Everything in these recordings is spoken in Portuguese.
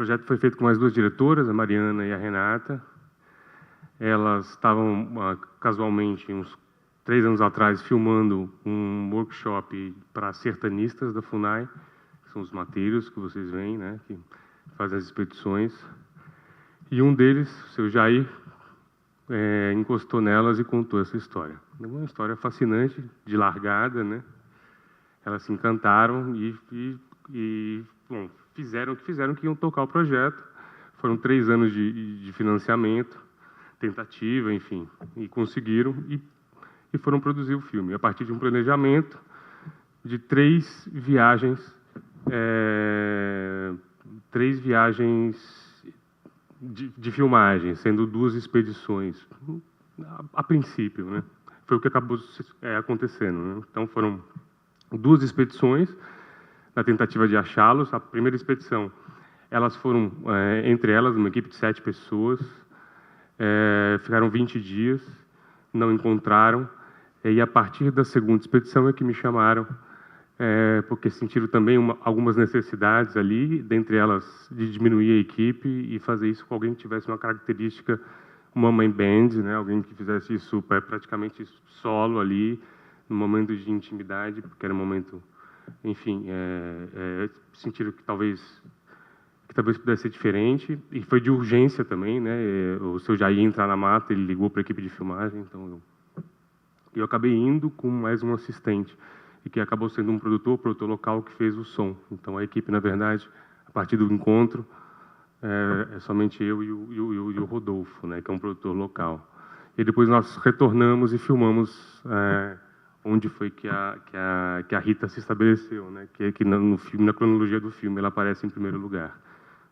projeto foi feito com mais duas diretoras, a Mariana e a Renata. Elas estavam, casualmente, uns 3 anos atrás, filmando um workshop para sertanistas da FUNAI, que são os mateiros que vocês veem, né, que fazem as expedições. E um deles, o seu Jair, encostou nelas e contou essa história. É uma história fascinante, de largada, né? Elas se encantaram e bom, fizeram que iam tocar o projeto. Foram 3 anos de financiamento, tentativa, enfim, e conseguiram e foram produzir o filme a partir de um planejamento de 3 viagens, 3 viagens de filmagem, sendo 2 expedições, a princípio, né? Foi o que acabou acontecendo, né? Então foram 2 expedições na tentativa de achá-los. A primeira expedição, elas foram, entre elas, uma equipe de 7 pessoas, ficaram 20 dias, não encontraram, e a partir da segunda expedição é que me chamaram, porque sentiram também algumas necessidades ali, dentre elas de diminuir a equipe e fazer isso com alguém que tivesse uma característica, uma main band, né? Alguém que fizesse isso praticamente solo ali, no momento de intimidade, porque era um momento, enfim, sentiram que talvez pudesse ser diferente, e foi de urgência também, né? O seu Jair ia entrar na mata, ele ligou para a equipe de filmagem, então eu acabei indo com mais um assistente, e que acabou sendo um produtor local que fez o som. Então a equipe, na verdade, a partir do encontro, é somente eu e o Rodolfo, né, que é um produtor local. E depois nós retornamos e filmamos onde foi que a Rita se estabeleceu, né, que no filme, na cronologia do filme, ela aparece em primeiro lugar.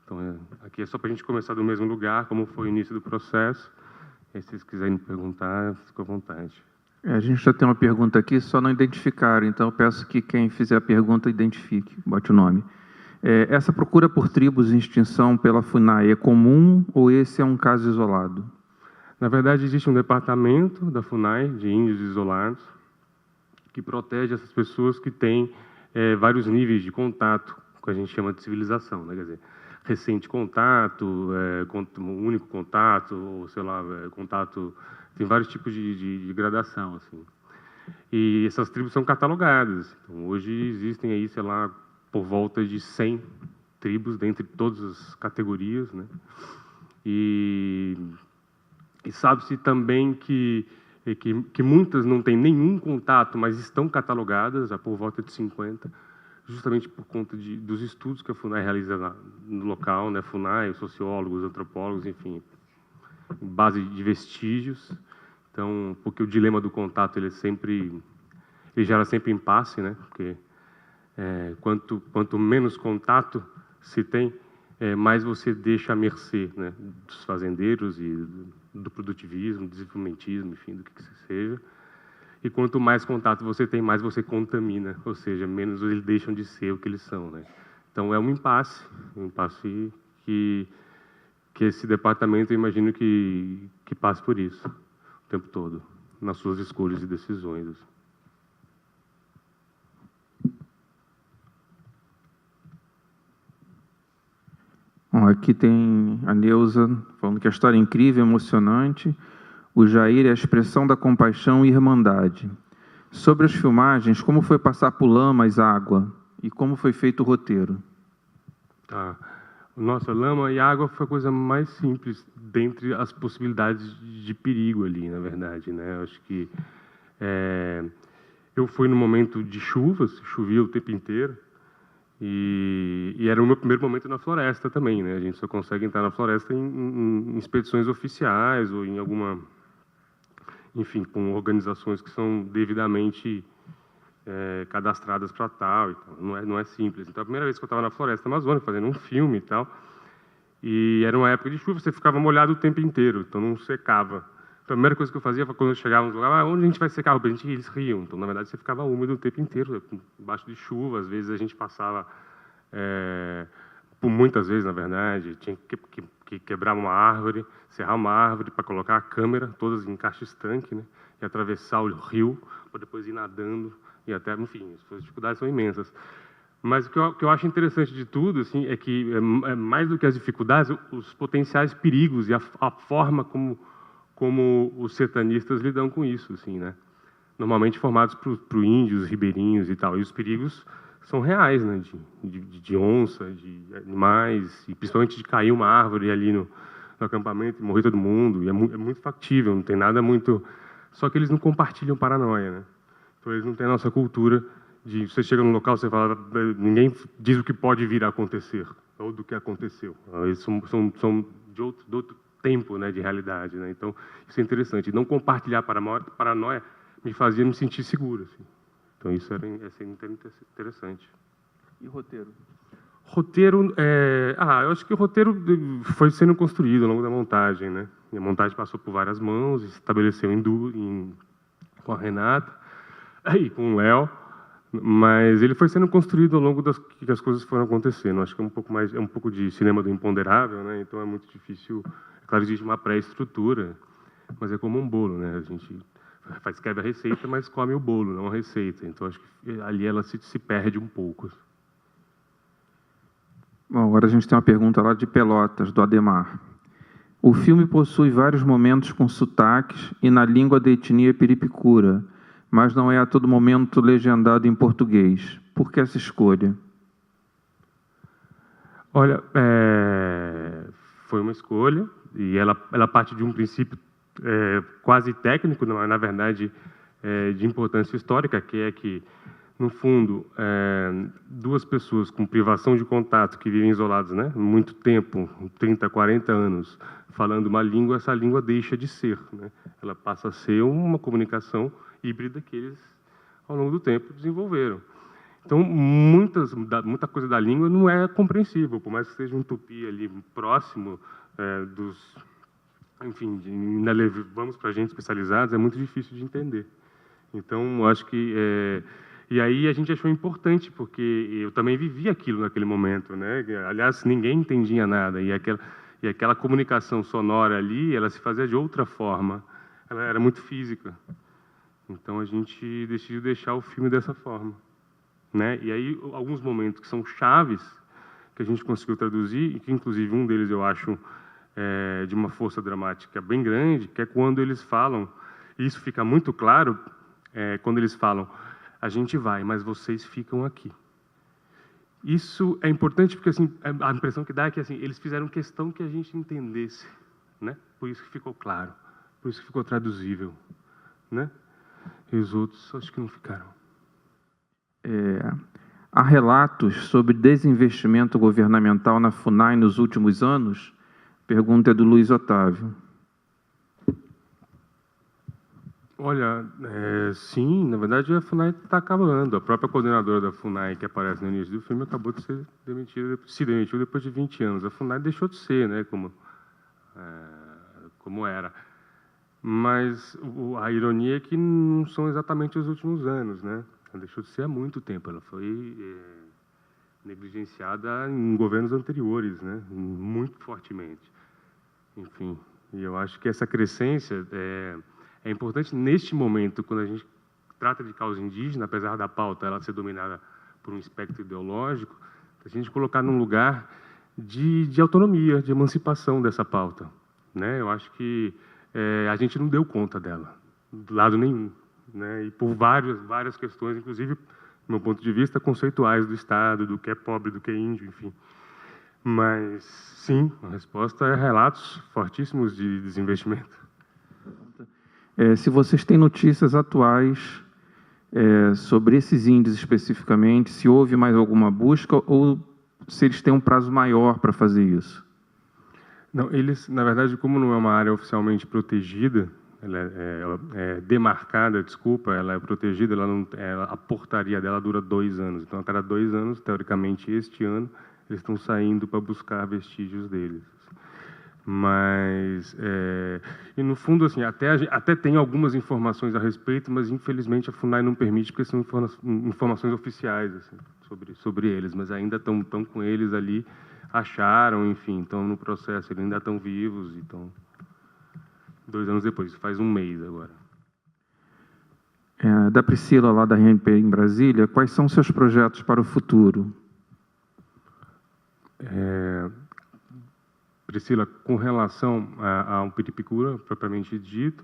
Então aqui é só para a gente começar do mesmo lugar, como foi o início do processo. E se vocês quiserem me perguntar, fica à vontade. A gente já tem uma pergunta aqui, só não identificaram, então eu peço que quem fizer a pergunta identifique, bote o nome. Essa procura por tribos em extinção pela FUNAI é comum ou esse é um caso isolado? Na verdade, existe um departamento da FUNAI, de índios isolados, que protege essas pessoas que têm vários níveis de contato, que a gente chama de civilização, né? Quer dizer, recente contato, único contato, ou sei lá, contato... Tem vários tipos de gradação, assim. E essas tribos são catalogadas. Então, hoje existem aí, sei lá, por volta de 100 tribos, dentre todas as categorias, né? E sabe-se também que muitas não têm nenhum contato, mas estão catalogadas, há por volta de 50, justamente por conta dos estudos que a FUNAI realiza no local, né? FUNAI, sociólogos, antropólogos, enfim, em base de vestígios. Então, porque o dilema do contato ele gera sempre impasse, né? Porque quanto menos contato se tem, mais você deixa à mercê, né, dos fazendeiros e do produtivismo, do desenvolvimentismo, enfim, do que seja. E quanto mais contato você tem, mais você contamina, ou seja, menos eles deixam de ser o que eles são, né? Então é um impasse que esse departamento, eu imagino que passe por isso o tempo todo, nas suas escolhas e decisões. Bom, aqui tem a Neuza falando que a história é incrível, emocionante. O Jair é a expressão da compaixão e irmandade. Sobre as filmagens, como foi passar por lama e água? E como foi feito o roteiro? Tá. Nossa, lama e água foi a coisa mais simples dentre as possibilidades de perigo ali, na verdade, né? Eu acho que eu fui no momento de chuvas, chovia o tempo inteiro, e era o meu primeiro momento na floresta também, né? A gente só consegue entrar na floresta em expedições oficiais ou em alguma, enfim, com organizações que são devidamente cadastradas para tal, então, não é simples. Então, a primeira vez que eu estava na floresta amazônica, fazendo um filme e tal, e era uma época de chuva, você ficava molhado o tempo inteiro, então não secava. Então, a primeira coisa que eu fazia foi quando eu chegava no lugar, onde a gente vai secar? Eles riam. Então, na verdade, você ficava úmido o tempo inteiro, embaixo de chuva. Às vezes a gente passava, por muitas vezes, na verdade, tinha que quebrar uma árvore, serrar uma árvore para colocar a câmera, todas em caixa-estanque, né? E atravessar o rio, para depois ir nadando. E até, enfim, as dificuldades são imensas. Mas o que eu acho interessante de tudo, assim, é que mais do que as dificuldades, os potenciais perigos e a forma como os sertanistas lidam com isso, assim, né? Normalmente formados por índios, ribeirinhos e tal. E os perigos são reais, né? De onça, de animais, e principalmente de cair uma árvore ali no acampamento e morrer todo mundo. E é muito factível, não tem nada muito... Só que eles não compartilham paranoia, né? Então eles não têm a nossa cultura de... Você chega num local, você fala... Ninguém diz o que pode vir a acontecer, ou do que aconteceu. Eles são de outro tempo, né? De realidade, né? Então, isso é interessante. Não compartilhar paranoia me fazia me sentir seguro, assim. Então isso era interessante. E roteiro? Roteiro, eu acho que o roteiro foi sendo construído ao longo da montagem, né? E a montagem passou por várias mãos, se estabeleceu com a Renata e com o Léo, mas ele foi sendo construído ao longo que as coisas foram acontecendo. Acho que é um pouco de cinema do imponderável, né? Então é muito difícil. É claro, existe uma pré-estrutura, mas é como um bolo, né? A gente escreve a receita, mas come o bolo, não a receita. Então, acho que ali ela se perde um pouco. Bom, agora a gente tem uma pergunta lá de Pelotas, do Ademar. O filme possui vários momentos com sotaques e na língua da etnia piripicura, mas não é a todo momento legendado em português. Por que essa escolha? Olha, foi uma escolha, e ela parte de um princípio quase técnico, na verdade, de importância histórica, que é que, no fundo, duas pessoas com privação de contato, que vivem isoladas, né, muito tempo, 30, 40 anos, falando uma língua, essa língua deixa de ser, né? Ela passa a ser uma comunicação híbrida que eles, ao longo do tempo, desenvolveram. Então, muita coisa da língua não é compreensível, por mais que seja um tupi ali próximo dos... Enfim, vamos para gente especializados, é muito difícil de entender. Então, eu acho que... E aí a gente achou importante, porque eu também vivi aquilo naquele momento, né? Aliás, ninguém entendia nada, e aquela comunicação sonora ali, ela se fazia de outra forma. Ela era muito física. Então, a gente decidiu deixar o filme dessa forma, né? E aí, alguns momentos que são chaves, que a gente conseguiu traduzir, e que, inclusive, um deles eu acho de uma força dramática bem grande, que é quando eles falam, e isso fica muito claro, quando eles falam, a gente vai, mas vocês ficam aqui. Isso é importante porque, assim, a impressão que dá é que, assim, eles fizeram questão que a gente entendesse, né? Por isso que ficou claro, por isso que ficou traduzível, né? E os outros, acho que não ficaram. Há relatos sobre desinvestimento governamental na FUNAI nos últimos anos? Pergunta é do Luiz Otávio. Olha, sim, na verdade a FUNAI está acabando. A própria coordenadora da FUNAI, que aparece no início do filme, acabou de se demitiu depois de 20 anos. A FUNAI deixou de ser, né, como era. Mas a ironia é que não são exatamente os últimos anos, né? Ela deixou de ser há muito tempo. Ela foi negligenciada em governos anteriores, né? Muito fortemente. Enfim, e eu acho que essa crescência é importante neste momento, quando a gente trata de causa indígena, apesar da pauta ela ser dominada por um espectro ideológico, a gente colocar num lugar de autonomia, de emancipação dessa pauta, né? Eu acho que a gente não deu conta dela, do lado nenhum, né? E por várias questões, inclusive, do meu ponto de vista, conceituais do Estado, do que é pobre, do que é índio, enfim. Mas, sim, a resposta é relatos fortíssimos de desinvestimento. Se vocês têm notícias atuais sobre esses índices especificamente, se houve mais alguma busca ou se eles têm um prazo maior para fazer isso? Não, eles, na verdade, como não é uma área oficialmente protegida, ela é demarcada, desculpa, ela é protegida, a portaria dela dura 2 anos. Então, a cada 2 anos, teoricamente, este ano, eles estão saindo para buscar vestígios deles. Mas, e no fundo, assim, até tem algumas informações a respeito, mas infelizmente a FUNAI não permite, porque são informações oficiais assim, sobre eles, mas ainda estão com eles ali, acharam, enfim, estão no processo, eles ainda estão vivos, então, 2 anos depois, faz um mês agora. Da Priscila, lá da RNP em Brasília, quais são seus projetos para o futuro? Priscila, com relação ao Piripicura, propriamente dito,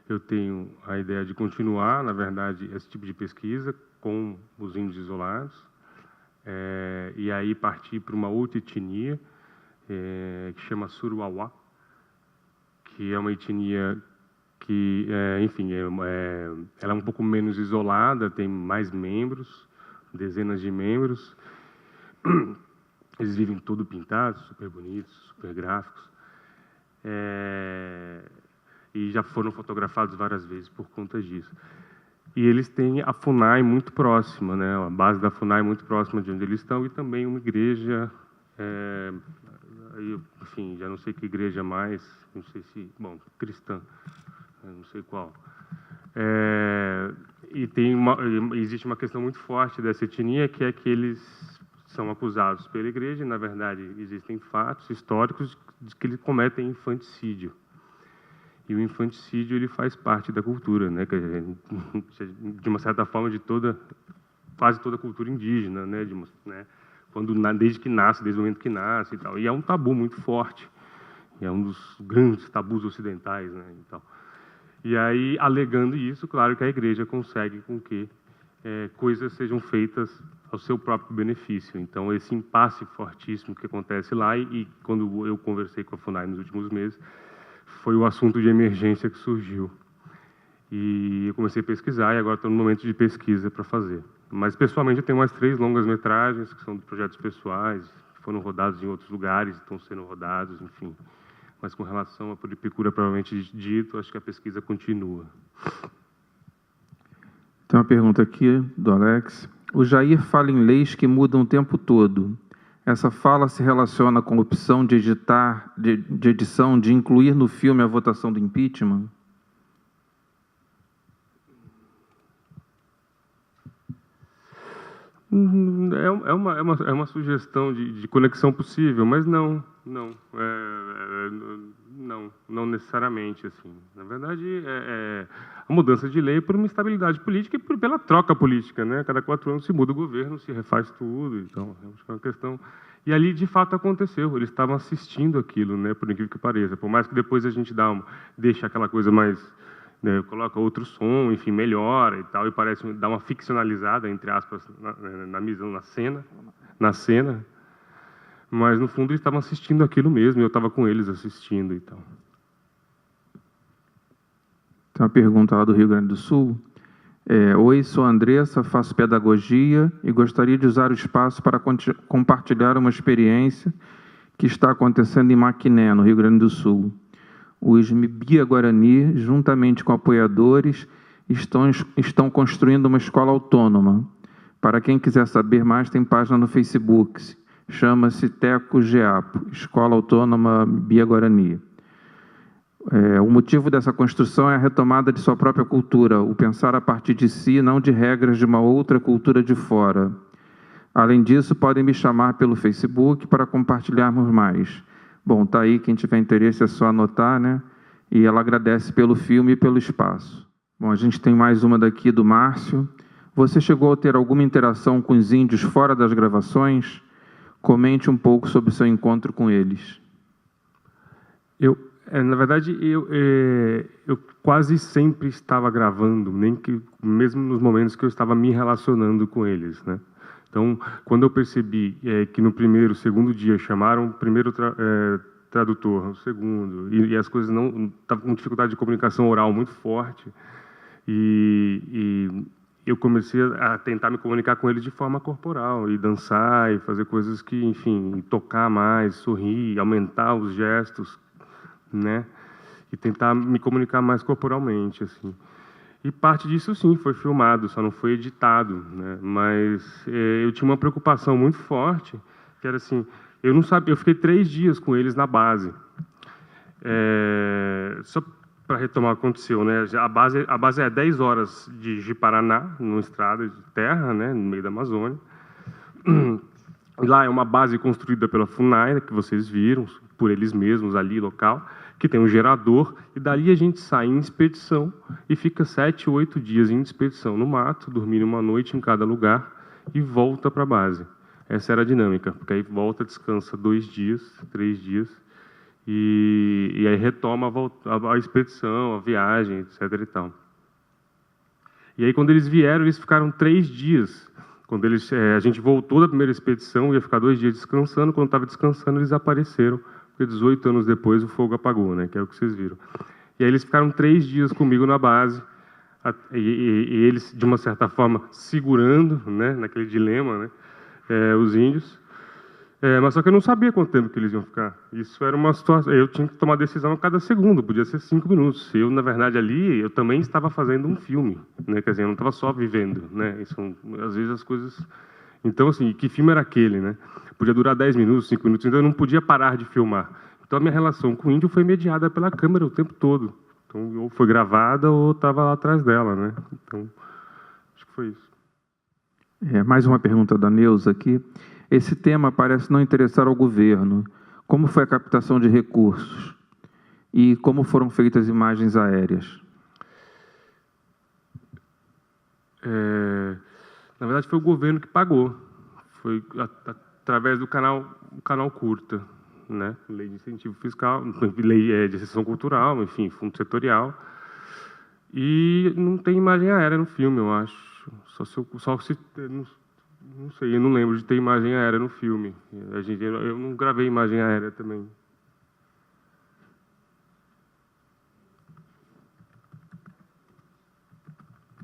eu tenho a ideia de continuar, na verdade, esse tipo de pesquisa com os índios isolados, e aí partir para uma outra etnia, que chama Suruauá, que é uma etnia que, enfim, ela é um pouco menos isolada, tem mais membros, dezenas de membros. Eles vivem todo pintados, super bonitos, super gráficos. E já foram fotografados várias vezes por conta disso. E eles têm a FUNAI muito próxima, né? A base da FUNAI muito próxima de onde eles estão, e também uma igreja, enfim, já não sei que igreja mais, não sei se, bom, cristã, não sei qual. E existe uma questão muito forte dessa etnia, que é que eles são acusados pela igreja, e, na verdade, existem fatos históricos de que eles cometem infanticídio. E o infanticídio, ele faz parte da cultura, né? De uma certa forma, de quase toda a cultura indígena, né? Desde que nasce, desde o momento que nasce e tal. E é um tabu muito forte. E é um dos grandes tabus ocidentais, né? E tal. E aí, alegando isso, claro que a igreja consegue com que coisas sejam feitas ao seu próprio benefício. Então, esse impasse fortíssimo que acontece lá, e quando eu conversei com a FUNAI nos últimos meses, foi o assunto de emergência que surgiu. E eu comecei a pesquisar, e agora estou no momento de pesquisa para fazer. Mas, pessoalmente, eu tenho mais 3 longas-metragens, que são de projetos pessoais, que foram rodados em outros lugares, estão sendo rodados, enfim. Mas, com relação a Piripicura, provavelmente dito, acho que a pesquisa continua. Tem uma pergunta aqui do Alex. O Jair fala em leis que mudam o tempo todo. Essa fala se relaciona com a opção de edição, de incluir no filme a votação do impeachment? É uma sugestão de conexão possível, mas não necessariamente, assim. Na verdade, a mudança de lei por uma estabilidade política e pela troca política, né? Cada 4 anos se muda o governo, se refaz tudo, então acho que é uma questão. E ali, de fato, aconteceu. Eles estavam assistindo aquilo, né? Por incrível que pareça. Por mais que depois a gente deixa aquela coisa mais, né, coloca outro som, enfim, melhora e tal, e parece dar uma ficcionalizada, entre aspas, na cena. Mas, no fundo, eles estavam assistindo aquilo mesmo, e eu estava com eles assistindo e tal. Tem uma pergunta lá do Rio Grande do Sul. Oi, sou a Andressa, faço pedagogia e gostaria de usar o espaço para compartilhar uma experiência que está acontecendo em Maquiné, no Rio Grande do Sul. Os Mbia Guarani, juntamente com apoiadores, estão construindo uma escola autônoma. Para quem quiser saber mais, tem página no Facebook. Chama-se Teco Geapo, Escola Autônoma Mbia Guarani. O motivo dessa construção é a retomada de sua própria cultura, o pensar a partir de si, não de regras de uma outra cultura de fora. Além disso, podem me chamar pelo Facebook para compartilharmos mais. Bom, tá aí, quem tiver interesse é só anotar, né? E ela agradece pelo filme e pelo espaço. Bom, a gente tem mais uma daqui do Márcio. Você chegou a ter alguma interação com os índios fora das gravações? Comente um pouco sobre o seu encontro com eles. Na verdade, eu quase sempre estava gravando, mesmo nos momentos que eu estava me relacionando com eles, né? Então, quando eu percebi que no segundo dia chamaram o primeiro tradutor, o segundo, e as coisas não estavam com dificuldade de comunicação oral muito forte, e eu comecei a tentar me comunicar com eles de forma corporal, e dançar, e fazer coisas que, enfim, tocar mais, sorrir, aumentar os gestos, né? E tentar me comunicar mais corporalmente, assim. E parte disso, sim, foi filmado, só não foi editado, né? Mas eu tinha uma preocupação muito forte, que era assim, eu não sabia, eu fiquei 3 dias com eles na base. Só para retomar o que aconteceu, né? A base é 10 horas de Paraná, numa estrada de terra, né? No meio da Amazônia. Lá é uma base construída pela FUNAI, que vocês viram, por eles mesmos ali, local, que tem um gerador, e dali a gente sai em expedição e fica 7, 8 dias em expedição no mato, dormindo uma noite em cada lugar e volta para a base. Essa era a dinâmica, porque aí volta, descansa 2 dias, 3 dias, e aí retoma a expedição, a viagem, etc. e tal. E aí, quando eles vieram, eles ficaram 3 dias. Quando a gente voltou da primeira expedição, ia ficar 2 dias descansando. Quando estava descansando, eles apareceram, porque 18 anos depois o fogo apagou, né? Que é o que vocês viram. E aí eles ficaram 3 dias comigo na base, e eles, de uma certa forma, segurando, né, naquele dilema, né, os índios. Mas só que eu não sabia quanto tempo que eles iam ficar. Isso era uma situação. Eu tinha que tomar decisão a cada segundo, podia ser 5 minutos. Eu, na verdade, ali, eu também estava fazendo um filme, né? Quer dizer, eu não estava só vivendo, né? Isso, às vezes as coisas. Então, assim, que filme era aquele, né? Podia durar 10 minutos, 5 minutos, então eu não podia parar de filmar. Então a minha relação com o índio foi mediada pela câmera o tempo todo. Então, ou foi gravada ou estava lá atrás dela, né? Então, acho que foi isso. Mais uma pergunta da Neuza aqui. Esse tema parece não interessar ao governo. Como foi a captação de recursos? E como foram feitas imagens aéreas? Na verdade, foi o governo que pagou. Foi através do canal Curta, né? Lei de incentivo fiscal, lei de exceção cultural, enfim, fundo setorial. E não tem imagem aérea no filme, eu acho. Só se não sei, eu não lembro de ter imagem aérea no filme. Eu não gravei imagem aérea também.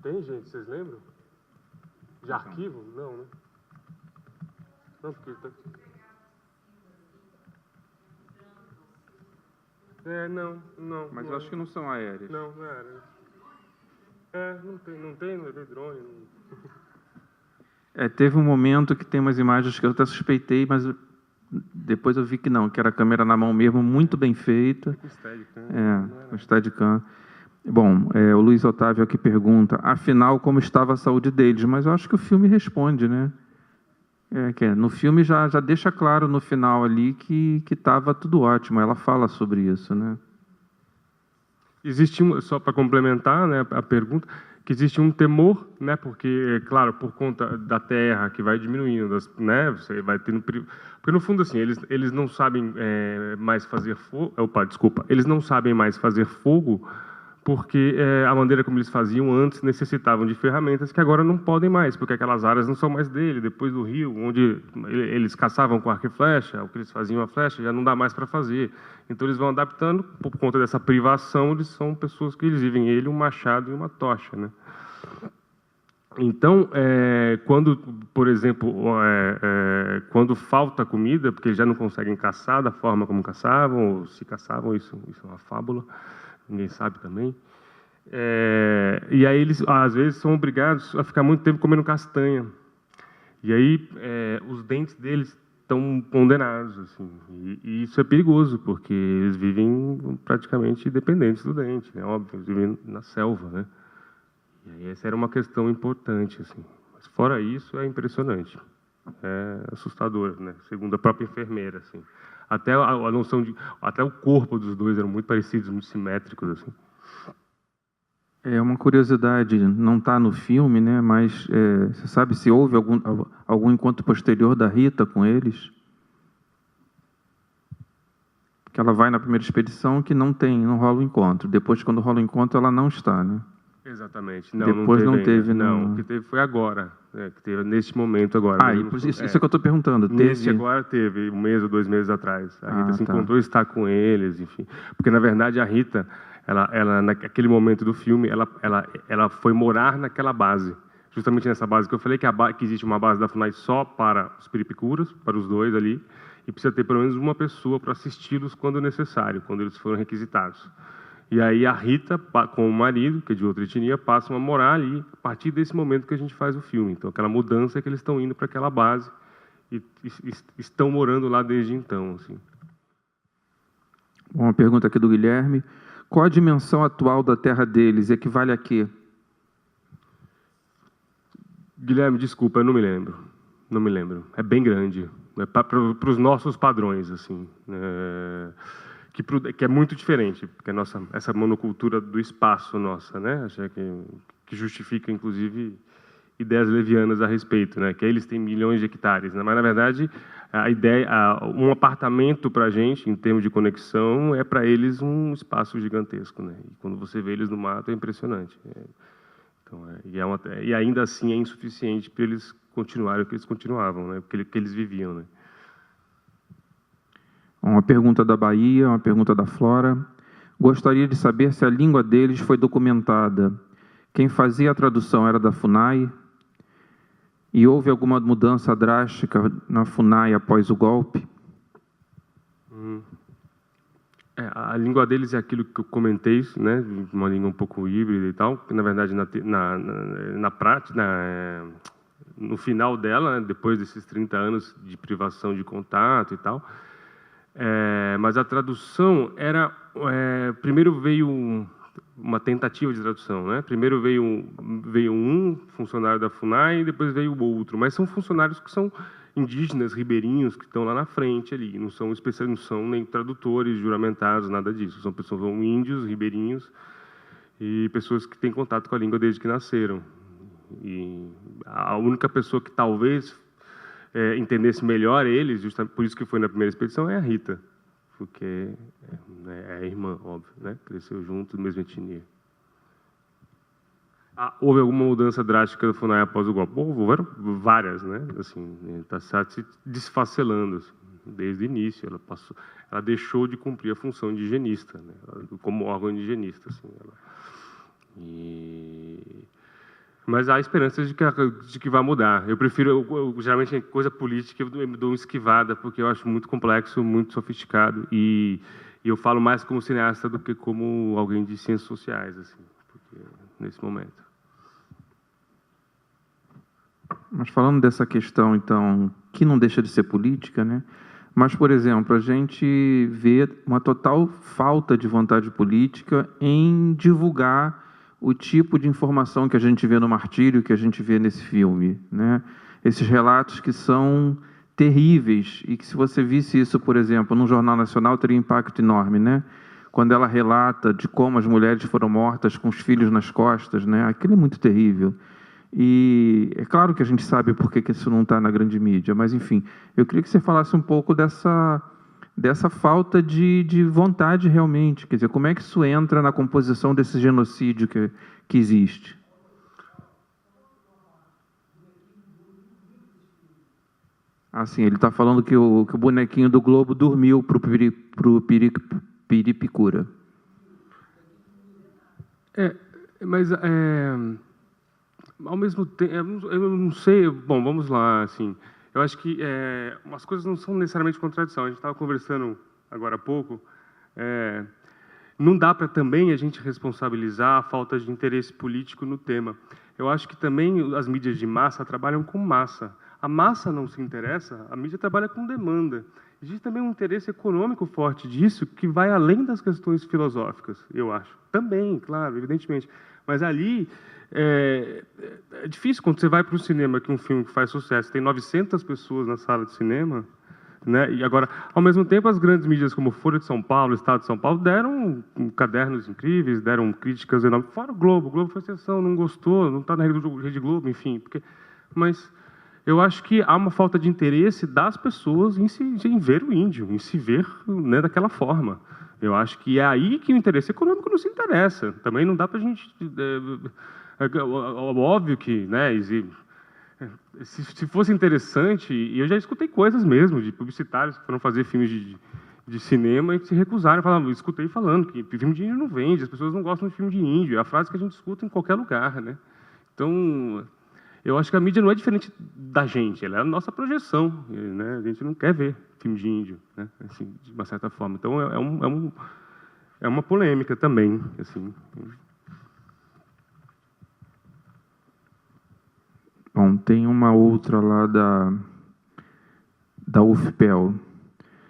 Tem, gente? Vocês lembram? De arquivo? Não, né? Não, porque... Não. Mas eu acho que não são aéreas. Não era. Não tem drone. Teve um momento que tem umas imagens que eu até suspeitei, mas depois eu vi que não, que era a câmera na mão mesmo, muito bem feita. Com Steadicam. Com Steadicam. Bom, o Luiz Otávio aqui pergunta, afinal, como estava a saúde deles? Mas eu acho que o filme responde, né? No filme já deixa claro no final ali que estava tudo ótimo. Ela fala sobre isso, né? Existe só para complementar, né, a pergunta, que existe um temor, né, porque, claro, por conta da terra que vai diminuindo, né, você vai tendo... Porque, no fundo, assim, eles não sabem mais fazer fogo... eles não sabem mais fazer fogo porque a maneira como eles faziam antes necessitavam de ferramentas que agora não podem mais, porque aquelas áreas não são mais dele, depois do rio, onde eles caçavam com arco e flecha, o que eles faziam a flecha, já não dá mais para fazer. Então eles vão adaptando, por conta dessa privação, eles são pessoas que eles vivem, ele, um machado e uma tocha, né? Então, quando, por exemplo, quando falta comida, porque eles já não conseguem caçar da forma como caçavam, ou se caçavam, isso é uma fábula, ninguém sabe também. E aí eles, às vezes, são obrigados a ficar muito tempo comendo castanha. E aí os dentes deles estão condenados, assim. E isso é perigoso, porque eles vivem praticamente dependentes do dente, né? Óbvio, eles vivem na selva, né? E aí essa era uma questão importante, assim. Mas fora isso, é impressionante. É assustador, né? Segundo a própria enfermeira, assim. Até a noção de... Até o corpo dos dois eram muito parecidos, muito simétricos, assim. Uma curiosidade, não está no filme, né? Mas você sabe se houve algum encontro posterior da Rita com eles? Porque ela vai na primeira expedição que não rola o encontro. Depois, quando rola o encontro, ela não está, né? Exatamente. Não, depois não teve. Não, o que teve foi agora. Que teve neste momento agora. Isso é que eu estou perguntando. Nesse agora teve, 1 mês ou 2 meses atrás. A Rita se encontrou, está com eles, enfim. Porque, na verdade, a Rita, ela naquele momento do filme, ela foi morar naquela base. Justamente nessa base que eu falei, que existe uma base da FUNAI só para os piripicuras, para os dois ali, e precisa ter pelo menos uma pessoa para assisti-los quando necessário, quando eles foram requisitados. E aí a Rita, com o marido, que é de outra etnia, passam a morar ali a partir desse momento que a gente faz o filme. Então, aquela mudança é que eles estão indo para aquela base e estão morando lá desde então, assim. Uma pergunta aqui do Guilherme. Qual a dimensão atual da terra deles? Equivale a quê? Guilherme, desculpa, eu não me lembro. Não me lembro. É bem grande. Para os nossos padrões, assim. que é muito diferente, porque essa monocultura do espaço nossa, né? Acho que justifica, inclusive, ideias levianas a respeito, né? Que eles têm milhões de hectares, né? Mas, na verdade, a ideia, um apartamento para a gente, em termos de conexão, é para eles um espaço gigantesco, né? E quando você vê eles no mato, é impressionante. Então, e ainda assim é insuficiente para eles continuarem o que eles continuavam, né? Que eles viviam, né? Uma pergunta da Bahia, uma pergunta da Flora. Gostaria de saber se a língua deles foi documentada. Quem fazia a tradução era da FUNAI? E houve alguma mudança drástica na FUNAI após o golpe? A língua deles é aquilo que eu comentei, né? Uma língua um pouco híbrida e tal, que, na verdade, na prática, no final dela, né, depois desses 30 anos de privação de contato e tal, mas a tradução era... primeiro veio uma tentativa de tradução, né? Primeiro veio um funcionário da FUNAI e depois veio o outro, mas são funcionários que são indígenas, ribeirinhos, que estão lá na frente ali, não são especialistas, não são nem tradutores juramentados, nada disso, são índios, ribeirinhos e pessoas que têm contato com a língua desde que nasceram. E a única pessoa que talvez entendesse melhor eles, justamente por isso que foi na primeira expedição, é a Rita, porque é a irmã, óbvio, né? Cresceu junto, mesma etnia. Houve alguma mudança drástica da FUNAI após o golpe? Houveram várias, né? Assim, está se desfacelando. Assim, desde o início, ela deixou de cumprir a função de higienista, né? Como órgão de higienista. Assim, mas há esperanças de que vai mudar. Eu prefiro, geralmente, coisa política, eu me dou uma esquivada, porque eu acho muito complexo, muito sofisticado, e eu falo mais como cineasta do que como alguém de ciências sociais, assim, nesse momento. Mas falando dessa questão, então, que não deixa de ser política, né? Mas, por exemplo, a gente vê uma total falta de vontade política em divulgar o tipo de informação que a gente vê no Martírio, que a gente vê nesse filme, né? Esses relatos que são terríveis e que, se você visse isso, por exemplo, num jornal nacional, teria um impacto enorme, né? Quando ela relata de como as mulheres foram mortas com os filhos nas costas, né? Aquilo é muito terrível. E é claro que a gente sabe por que isso não está na grande mídia, mas, enfim, eu queria que você falasse um pouco dessa falta de vontade realmente. Quer dizer, como é que isso entra na composição desse genocídio que existe? Assim, ele está falando que o bonequinho do Globo dormiu para o Piripicura. Mas ao mesmo tempo, eu não sei. Bom, vamos lá. Assim, eu acho que umas coisas não são necessariamente contradição. A gente estava conversando agora há pouco. Não dá para também a gente responsabilizar a falta de interesse político no tema. Eu acho que também as mídias de massa trabalham com massa. A massa não se interessa, a mídia trabalha com demanda. Existe também um interesse econômico forte disso, que vai além das questões filosóficas, eu acho. Também, claro, evidentemente. Mas ali é difícil, quando você vai para o cinema, que um filme que faz sucesso, tem 900 pessoas na sala de cinema, né? E agora, ao mesmo tempo, as grandes mídias como Folha de São Paulo, Estado de São Paulo, deram cadernos incríveis, deram críticas enormes. Fora o Globo foi exceção, não gostou, não está na Rede Globo, enfim. Mas eu acho que há uma falta de interesse das pessoas em ver o índio, em se ver, né, daquela forma. Eu acho que é aí que o interesse econômico não se interessa. Também não dá para a gente... óbvio que, né, se fosse interessante, e eu já escutei coisas mesmo de publicitários que foram fazer filmes de cinema e que se recusaram. Escutei falando que filme de índio não vende, as pessoas não gostam de filme de índio. É a frase que a gente escuta em qualquer lugar, né? Então, eu acho que a mídia não é diferente da gente, ela é a nossa projeção, né? A gente não quer ver filme de índio, né? Assim, de uma certa forma. Então, é uma polêmica também, assim. Bom, tem uma outra lá da UFPEL.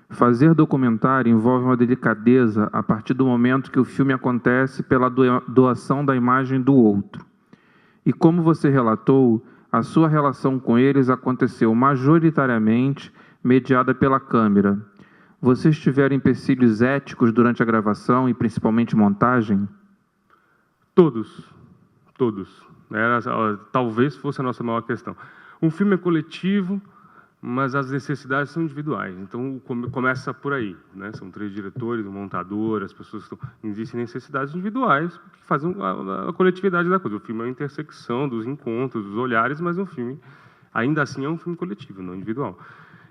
Fazer documentário envolve uma delicadeza a partir do momento que o filme acontece pela doação da imagem do outro. E como você relatou, a sua relação com eles aconteceu majoritariamente mediada pela câmera. Vocês tiveram empecilhos éticos durante a gravação e principalmente montagem? Todos. Talvez fosse a nossa maior questão. Um filme é coletivo, mas as necessidades são individuais. Então, começa por aí, né? São 3 diretores, um montador, as pessoas existem necessidades individuais que fazem a coletividade da coisa. O filme é uma intersecção dos encontros, dos olhares, mas um filme, ainda assim, é um filme coletivo, não individual.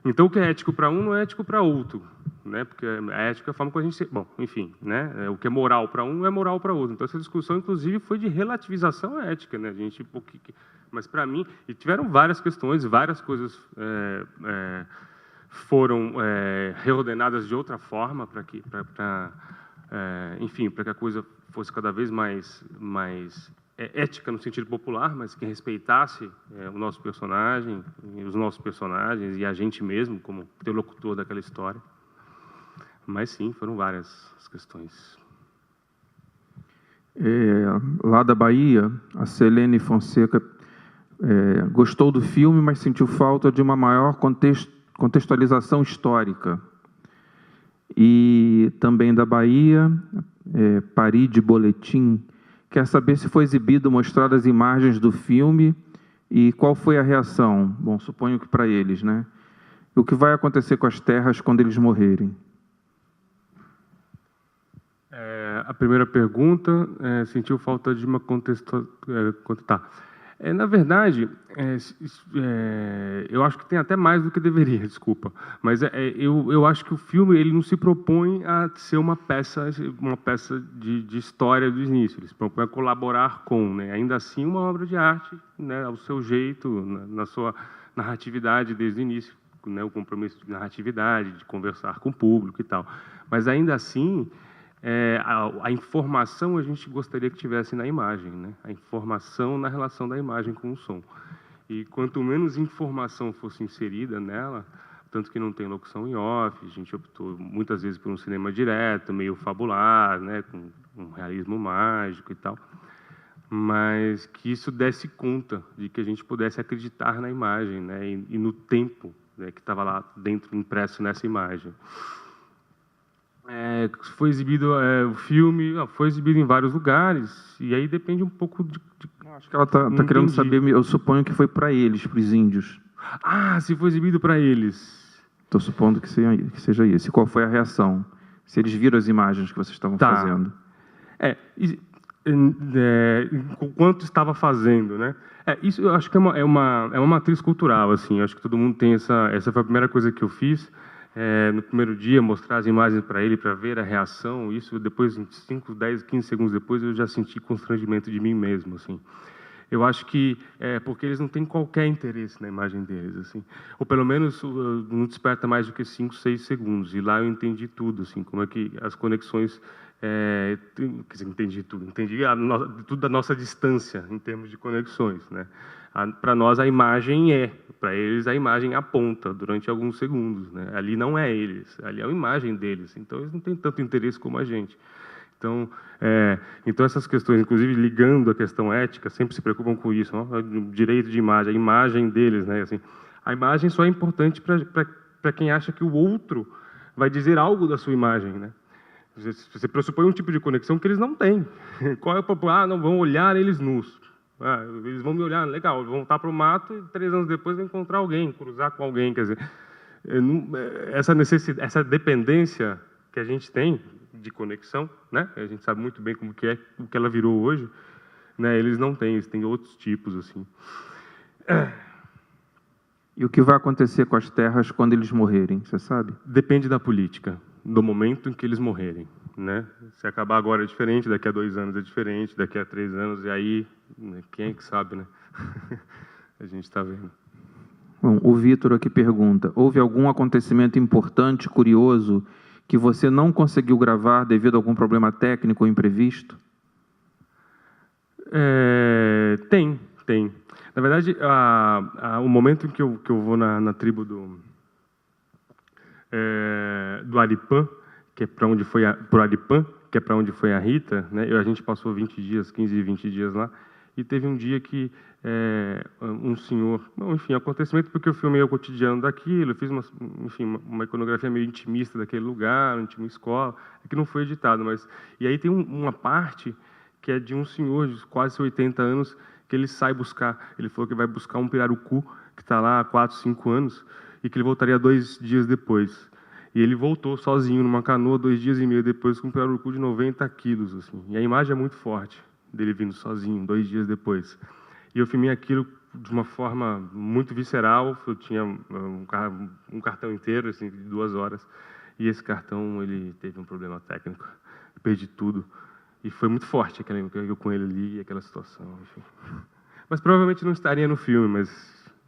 Então, o que é ético para um não é ético para outro, né? Porque a ética é a forma como a gente... Bom, enfim, né? O que é moral para um não é moral para outro. Então, essa discussão, inclusive, foi de relativização à ética, né? A gente, mas, para mim, e tiveram várias questões, várias coisas foram reordenadas de outra forma enfim, para que a coisa fosse cada vez mais ética no sentido popular, mas que respeitasse o nosso personagem, os nossos personagens e a gente mesmo como interlocutor daquela história. Mas sim, foram várias as questões. Lá da Bahia, a Selene Fonseca gostou do filme, mas sentiu falta de uma maior contextualização histórica. E também da Bahia, Paris de Boletim, quer saber se foi exibido, mostrado as imagens do filme e qual foi a reação. Bom, suponho que para eles, né? E o que vai acontecer com as terras quando eles morrerem? A primeira pergunta, sentiu falta de uma na verdade, eu acho que tem até mais do que deveria, desculpa. Mas eu acho que o filme ele não se propõe a ser uma peça de história do início. Ele se propõe a colaborar com, né? Ainda assim, uma obra de arte, né? Ao seu jeito, na sua narratividade desde o início, né? O compromisso de narratividade, de conversar com o público e tal. Mas ainda assim, a informação a gente gostaria que tivesse na imagem, né? A informação na relação da imagem com o som. E quanto menos informação fosse inserida nela, tanto que não tem locução em off, a gente optou muitas vezes por um cinema direto, meio fabular, né? Com um realismo mágico e tal, mas que isso desse conta de que a gente pudesse acreditar na imagem, né? E no tempo, né? Que estava lá dentro, impresso nessa imagem. Foi exibido o filme, foi exibido em vários lugares, e aí depende um pouco de acho que ela está querendo saber, eu suponho que foi para eles, para os índios. Ah, se foi exibido para eles. Estou supondo que seja isso. E qual foi a reação? Se eles viram as imagens que vocês estavam fazendo. Quanto estava fazendo, né? Isso eu acho que é uma matriz cultural, assim. Eu acho que todo mundo tem essa foi a primeira coisa que eu fiz. No primeiro dia, mostrar as imagens para ele, para ver a reação. Isso, depois, 5, 10, 15 segundos depois, eu já senti constrangimento de mim mesmo, assim. Eu acho que porque eles não têm qualquer interesse na imagem deles, assim. Ou, pelo menos, não desperta mais do que 5, 6 segundos. E lá eu entendi tudo, assim, como é que as conexões... quer dizer, entendi tudo da nossa distância, em termos de conexões, né? Para nós, a imagem para eles, a imagem aponta durante alguns segundos, né? Ali não é eles, ali é a imagem deles. Então, eles não têm tanto interesse como a gente. Então, essas questões, inclusive ligando a questão ética, sempre se preocupam com isso, ó, o direito de imagem, a imagem deles, né? Assim, a imagem só é importante para quem acha que o outro vai dizer algo da sua imagem, né? Você pressupõe um tipo de conexão que eles não têm. Qual é o problema? Não, vão olhar eles nus. Eles vão me olhar, legal, vão voltar para o mato e 3 anos depois vão encontrar alguém, cruzar com alguém. Quer dizer, essa dependência que a gente tem de conexão, né? A gente sabe muito bem como que é, o que ela virou hoje, né? Eles não têm, eles têm outros tipos, assim. E o que vai acontecer com as terras quando eles morrerem, você sabe? Depende da política, do momento em que eles morrerem, né? Se acabar agora é diferente, daqui a 2 anos é diferente, daqui a 3 anos, e aí, quem é que sabe, né? A gente está vendo. Bom, o Vitor aqui pergunta, houve algum acontecimento importante, curioso, que você não conseguiu gravar devido a algum problema técnico ou imprevisto? Tem. Na verdade, o momento em que eu vou na tribo do Aripã, que é para onde foi pro Aripã, que é para onde foi a Rita, né? A gente passou 20 dias, 15, 20 dias lá, e teve um dia que um senhor, bom, enfim, acontecimento porque eu filmei o cotidiano daquilo, eu fiz uma iconografia meio intimista daquele lugar, uma escola, que não foi editado, mas e aí tem uma parte que é de um senhor de quase 80 anos que ele sai buscar, ele falou que vai buscar um pirarucu que está lá há 4, 5 anos e que ele voltaria 2 dias depois. E ele voltou sozinho numa canoa 2 dias e meio depois com um pirarucu de 90 quilos, assim. E a imagem é muito forte dele vindo sozinho 2 dias depois. E eu filmei aquilo de uma forma muito visceral. Eu tinha um cartão inteiro, assim, de 2 horas. E esse cartão, ele teve um problema técnico. Eu perdi tudo. E foi muito forte eu com ele ali, aquela situação, enfim. Mas provavelmente não estaria no filme, mas...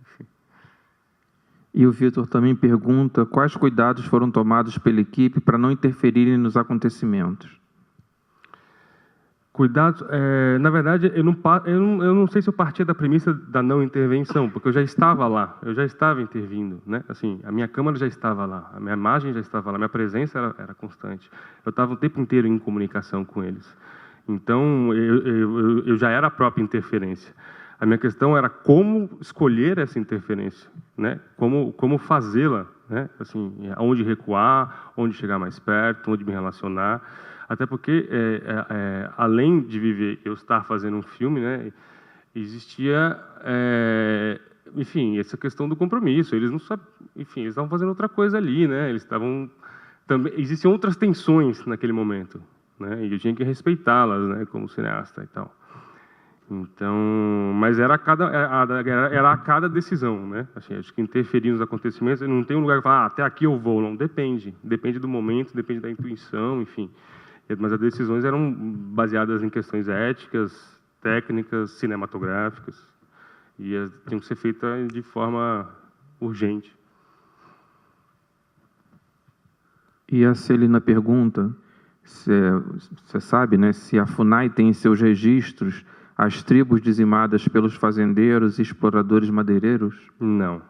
Enfim. E o Vitor também pergunta quais cuidados foram tomados pela equipe para não interferirem nos acontecimentos. Cuidados, na verdade, eu não sei se eu partia da premissa da não intervenção, porque eu já estava lá, eu já estava intervindo, né? Assim, a minha câmera já estava lá, a minha imagem já estava lá, a minha presença era constante. Eu estava o tempo inteiro em comunicação com eles. Então, eu já era a própria interferência. A minha questão era como escolher essa interferência, né? Como fazê-la, né? Assim, onde recuar, onde chegar mais perto, onde me relacionar. Até porque, além de viver, eu estar fazendo um filme, né, existia, enfim, essa questão do compromisso. Eles não sabiam, enfim, eles estavam fazendo outra coisa ali, né? Eles estavam também existiam outras tensões naquele momento, né? E eu tinha que respeitá-las, né, como cineasta e tal. Então, mas era a cada decisão, né? Assim, acho que interferir nos acontecimentos, não tem um lugar que fala, até aqui eu vou, não, depende do momento, depende da intuição, enfim. Mas as decisões eram baseadas em questões éticas, técnicas, cinematográficas, e tinham que ser feitas de forma urgente. E a Celina pergunta, você sabe, né, se a FUNAI tem em seus registros as tribos dizimadas pelos fazendeiros e exploradores madeireiros? Não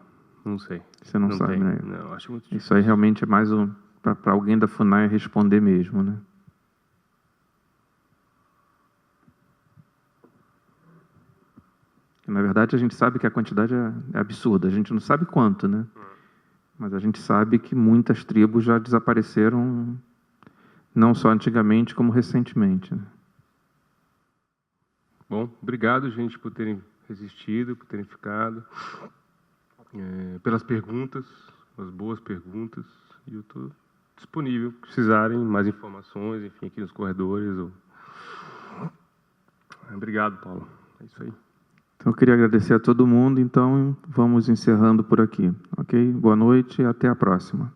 sei. Você não sabe, tem, né? Não, acho muito difícil. Isso aí realmente é mais para alguém da FUNAI responder mesmo, né? Na verdade, a gente sabe que a quantidade é absurda. A gente não sabe quanto, né? Mas a gente sabe que muitas tribos já desapareceram, não só antigamente, como recentemente, né? Bom, obrigado, gente, por terem resistido, por terem ficado, pelas perguntas, as boas perguntas. E eu estou disponível, se precisarem mais informações, enfim, aqui nos corredores. Obrigado, Paulo. É isso aí. Então, eu queria agradecer a todo mundo, então vamos encerrando por aqui, ok? Boa noite e até a próxima.